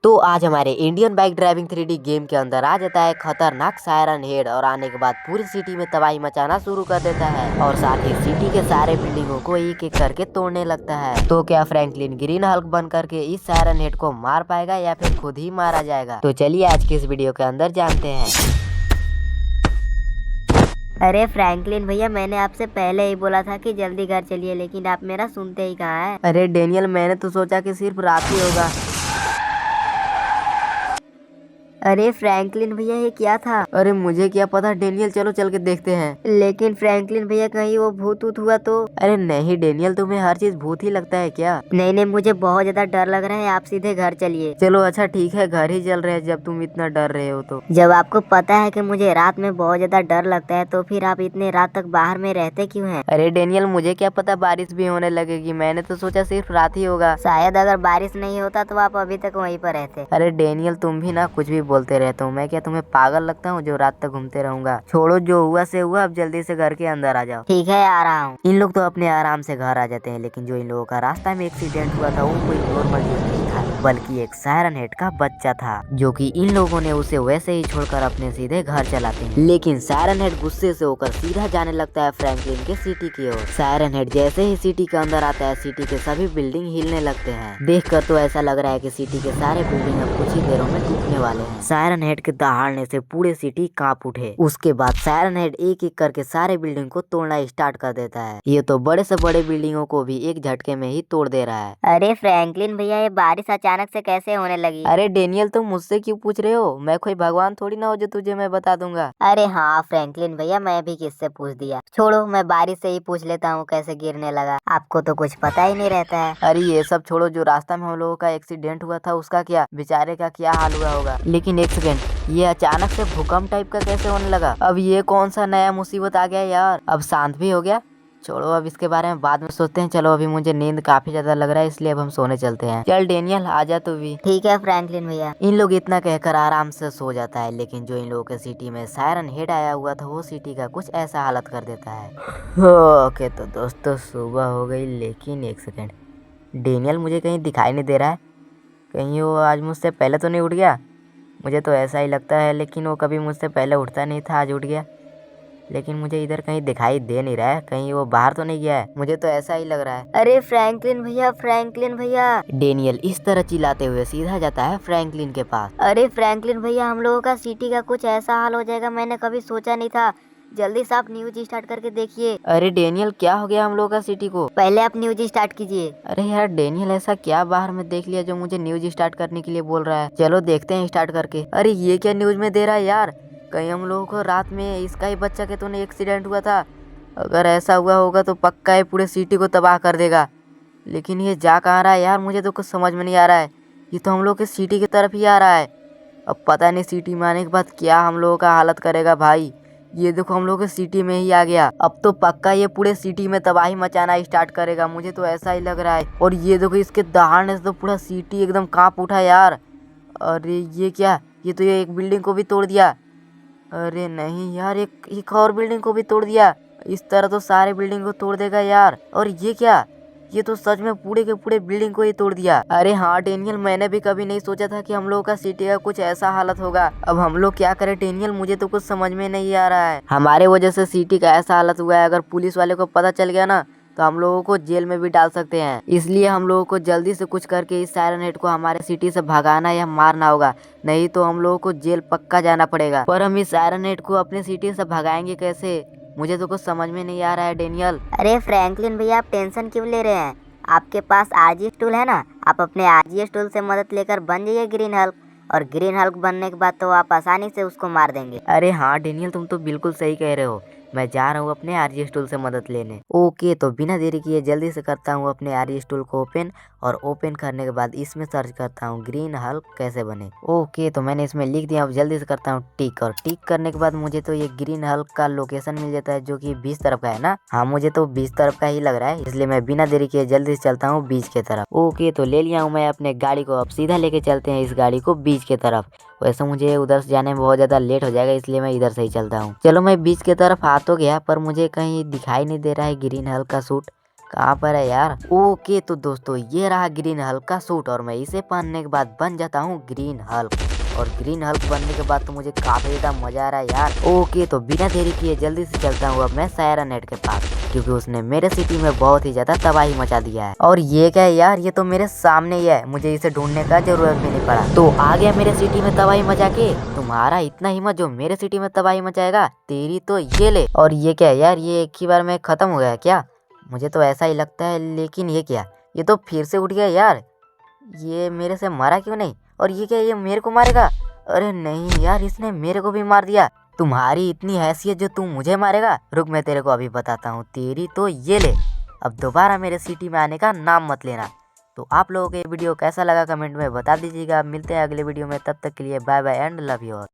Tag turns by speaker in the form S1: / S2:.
S1: तो आज हमारे Indian bike driving 3D game के अंदर आ जाता है खतरनाक सायरन हेड और आने के बाद पूरी सिटी में तबाही मचाना शुरू कर देता है और साथ ही सिटी के सारे बिल्डिंगों को एक एक करके तोड़ने लगता है। तो क्या फ्रैंकलिन ग्रीन हल्क बन करके इस सायरन हेड को मार पाएगा या फिर खुद ही मारा जाएगा? तो चलिए आज की इस वीडियो के अंदर जानते हैं।
S2: अरे फ्रैंकलिन भैया, मैंने आपसे पहले ही बोला था कि जल्दी घर चलिए, लेकिन आप मेरा सुनते ही कहाँ है।
S1: अरे डेनियल, मैंने तो सोचा कि सिर्फ रात ही होगा।
S2: अरे फ्रैंकलिन भैया, ये क्या था?
S1: अरे मुझे क्या पता डेनियल, चलो चल के देखते हैं।
S2: लेकिन फ्रैंकलिन भैया, कहीं वो भूत ऊत हुआ तो?
S1: अरे नहीं डेनियल, तुम्हें हर चीज भूत ही लगता है क्या?
S2: नहीं नहीं, मुझे बहुत ज्यादा डर लग रहा है। आप सीधे घर चलिए।
S1: चलो अच्छा ठीक है, घर ही चल रहे हैं जब तुम इतना डर रहे हो तो।
S2: जब आपको पता है कि मुझे रात में बहुत ज्यादा डर लगता है, तो फिर आप इतने रात तक बाहर में रहते क्यों हैं?
S1: अरे डेनियल, मुझे क्या पता बारिश भी होने लगेगी, मैंने तो सोचा सिर्फ रात ही होगा।
S2: शायद अगर बारिश नहीं होता तो आप अभी तक वहीं पर रहते।
S1: अरे डेनियल, तुम भी ना कुछ भी बोलते रहते हो। मैं क्या तुम्हें पागल लगता हूँ जो रात तक घूमते रहूंगा? छोड़ो, जो हुआ से हुआ, अब जल्दी से घर के अंदर आ जाओ।
S2: ठीक है, आ रहा हूँ।
S1: इन लोग तो अपने आराम से घर आ जाते हैं, लेकिन जो इन लोगों का रास्ता में एक्सीडेंट हुआ था वो कोई नॉर्मल चीज नहीं था, बल्कि एक सायरन हेड का बच्चा था, जो कि इन लोगों ने उसे वैसे ही छोड़कर अपने सीधे घर चलाते हैं। लेकिन सायरन हेड गुस्से से होकर सीधा जाने लगता है फ्रैंकलिन के सिटी की ओर। सायरन हेड जैसे ही सिटी के अंदर आता है, सिटी के सभी बिल्डिंग हिलने लगते हैं। देखकर तो ऐसा लग रहा है कि सिटी के सारे बिल्डिंग अब कुछ ही देरों में टूटने वाले हैं। सायरन हेड के दहाड़ने से पूरे सिटी कांप उठे। उसके बाद सायरन हेड एक एक करके सारे बिल्डिंग को तोड़ना स्टार्ट कर देता है। ये तो बड़े से बड़े बिल्डिंगों को भी एक झटके में ही तोड़ दे रहा है।
S2: अरे फ्रैंकलिन भैया, ये बारिश अचानक से कैसे होने लगी?
S1: अरे डेनियल, तुम मुझसे क्यों पूछ रहे हो? मैं कोई भगवान थोड़ी ना हो जो तुझे मैं बता दूंगा।
S2: अरे हाँ फ्रैंकलिन भैया, मैं भी किससे पूछ दिया। छोड़ो, मैं बारिश से ही पूछ लेता हूँ कैसे गिरने लगा। आपको तो कुछ पता ही नहीं रहता है।
S1: अरे ये सब छोड़ो, जो रास्ता में हम लोगों का एक्सीडेंट हुआ था उसका क्या, बेचारे का क्या हाल हुआ होगा? लेकिन एक सेकेंड, ये अचानक से भूकंप टाइप का कैसे होने लगा? अब ये कौन सा नया मुसीबत आ गया यार? अब शांत भी हो गया। छोड़ो, अब इसके बारे में बाद में सोचते हैं। चलो, अभी मुझे नींद काफी ज्यादा लग रहा है, इसलिए अब हम सोने चलते हैं। चल डेनियल, आजा तू भी।
S2: ठीक है फ्रैंकलिन भैया।
S1: इन लोग इतना कहकर आराम से सो जाता है, लेकिन जो इन लोगों के सिटी में सायरन हेड आया हुआ था वो सिटी का कुछ ऐसा हालत कर देता है। ओके तो दोस्तों, सुबह हो गई, लेकिन एक सेकेंड, डेनियल मुझे कहीं दिखाई नहीं दे रहा है। कहीं वो आज मुझसे पहले तो नहीं उठ गया? मुझे तो ऐसा ही लगता है, लेकिन वो कभी मुझसे पहले उठता नहीं था, आज उठ गया। लेकिन मुझे इधर कहीं दिखाई दे नहीं रहा है, कहीं वो बाहर तो नहीं गया है? मुझे तो ऐसा ही लग रहा है।
S2: अरे फ्रैंकलिन भैया, फ्रैंकलिन भैया।
S1: डेनियल इस तरह चिल्लाते हुए सीधा जाता है फ्रैंकलिन के पास।
S2: अरे फ्रैंकलिन भैया, हम लोगों का सिटी का कुछ ऐसा हाल हो जाएगा मैंने कभी सोचा नहीं था। जल्दी से आप न्यूज स्टार्ट करके देखिए।
S1: अरे डेनियल, क्या हो गया हम लोगों का सिटी को?
S2: पहले आप न्यूज स्टार्ट कीजिए।
S1: अरे यार डेनियल, ऐसा क्या बाहर में देख लिया जो मुझे न्यूज स्टार्ट करने के लिए बोल रहा है? चलो देखते हैं स्टार्ट करके। अरे ये क्या न्यूज में दे रहा है यार? कहीं हम लोगों को रात में इसका ही बच्चा के तो नहीं एक्सीडेंट हुआ था? अगर ऐसा हुआ होगा तो पक्का ये पूरे सिटी को तबाह कर देगा। लेकिन ये जा कहाँ रहा है यार? मुझे तो कुछ समझ में नहीं आ रहा है। ये तो हम लोग के सिटी की तरफ ही आ रहा है। अब पता नहीं सिटी में आने के बाद क्या हम लोगों का हालत करेगा भाई। ये देखो, हम लोग के सिटी में ही आ गया। अब तो पक्का ये पूरे सिटी में तबाही मचाना स्टार्ट करेगा, मुझे तो ऐसा ही लग रहा है। और ये देखो, इसके दहाड़ने से तो पूरा सिटी एकदम कांप उठा यार। अरे ये क्या, ये तो ये एक बिल्डिंग को भी तोड़ दिया। अरे नहीं यार, एक और बिल्डिंग को भी तोड़ दिया। इस तरह तो सारे बिल्डिंग को तोड़ देगा यार। और ये क्या, ये तो सच में पूरे के पूरे बिल्डिंग को ही तोड़ दिया। अरे हाँ डेनियल, मैंने भी कभी नहीं सोचा था कि हम लोगों का सिटी का कुछ ऐसा हालत होगा। अब हम लोग क्या करें डेनियल, मुझे तो कुछ समझ में नहीं आ रहा है। हमारे वजह से सिटी का ऐसा हालत हुआ है, अगर पुलिस वाले को पता चल गया ना तो हम लोगों को जेल में भी डाल सकते हैं। इसलिए हम लोगों को जल्दी से कुछ करके इस सायरन हेड को हमारे सिटी से भगाना या मारना होगा, नहीं तो हम लोगों को जेल पक्का जाना पड़ेगा। पर हम इस सायरन हेड को अपनी सिटी से भगाएंगे कैसे? मुझे तो कुछ समझ में नहीं आ रहा है डेनियल।
S2: अरे फ्रैंकलिन भैया, आप टेंशन क्यों ले रहे हैं? आपके पास आरजीएस टूल है ना, आप अपने आरजीएस टूल से मदद लेकर बन जाइए ग्रीन हल्क। और ग्रीन हल्क बनने के बाद तो आप आसानी से उसको मार देंगे।
S1: अरे हाँ डेनियल, तुम तो बिल्कुल सही कह रहे हो। मैं जा रहा हूँ अपने आरजीएस टूल से मदद लेने। ओके, तो बिना देरी किए जल्दी से करता हूँ अपने आरजीएस टूल को ओपन, और ओपन करने के बाद इसमें सर्च करता हूँ ग्रीन हल्क कैसे बने। ओके, तो मैंने इसमें लिख दिया। अब जल्दी से करता हूँ टिक, और टिक करने के बाद मुझे तो ये ग्रीन हल्क का लोकेशन मिल जाता है, जो कि बीच तरफ का है ना। हाँ, मुझे तो बीच तरफ का ही लग रहा है, इसलिए मैं बिना देरी किए जल्दी से चलता हूँ बीच के तरफ। ओके, तो ले लिया हूँ मैं अपने गाड़ी को। अब सीधा लेके चलते हैं इस गाड़ी को बीच के तरफ। वैसे मुझे उधर से जाने में बहुत ज्यादा लेट हो जाएगा, इसलिए मैं इधर से ही चलता हूँ। चलो, मैं बीच की तरफ आ तो गया, पर मुझे कहीं दिखाई नहीं दे रहा है ग्रीन हल्क का सूट। कहाँ पर है यार? ओके तो दोस्तों ये रहा ग्रीन हल्क का सूट और मैं इसे पहनने के बाद बन जाता हूँ ग्रीन हल्क। और ग्रीन हल्क बनने के बाद तो मुझे काफी ज्यादा मजा आ रहा है यार। ओके तो बिना देरी किए जल्दी से चलता हूँ अब मैं सायरन हेड के पास, क्योंकि उसने मेरे सिटी में बहुत ही ज्यादा तबाही मचा दिया है। और ये क्या है यार, ये तो मेरे सामने ही है, मुझे इसे ढूंढने का जरूरत भी नहीं पड़ा। तो आ गया मेरे सिटी में तबाही मचा के। तुम्हारा इतना हिम्मत जो मेरे सिटी में तबाही मचाएगा, तेरी तो ये ले। और ये क्या है यार, ये एक ही बार में खत्म हो गया क्या? मुझे तो ऐसा ही लगता है, लेकिन ये क्या, ये तो फिर से उठ गया यार। ये मेरे से मरा क्यों नहीं? और ये क्या, ये मेरे को मारेगा? अरे नहीं यार, इसने मेरे को भी मार दिया। तुम्हारी इतनी हैसियत जो तुम मुझे मारेगा? रुक मैं तेरे को अभी बताता हूँ, तेरी तो ये ले। अब दोबारा मेरे सिटी में आने का नाम मत लेना। तो आप लोगों को ये वीडियो कैसा लगा कमेंट में बता दीजिएगा। मिलते हैं अगले वीडियो में, तब तक के लिए bye bye and love you all.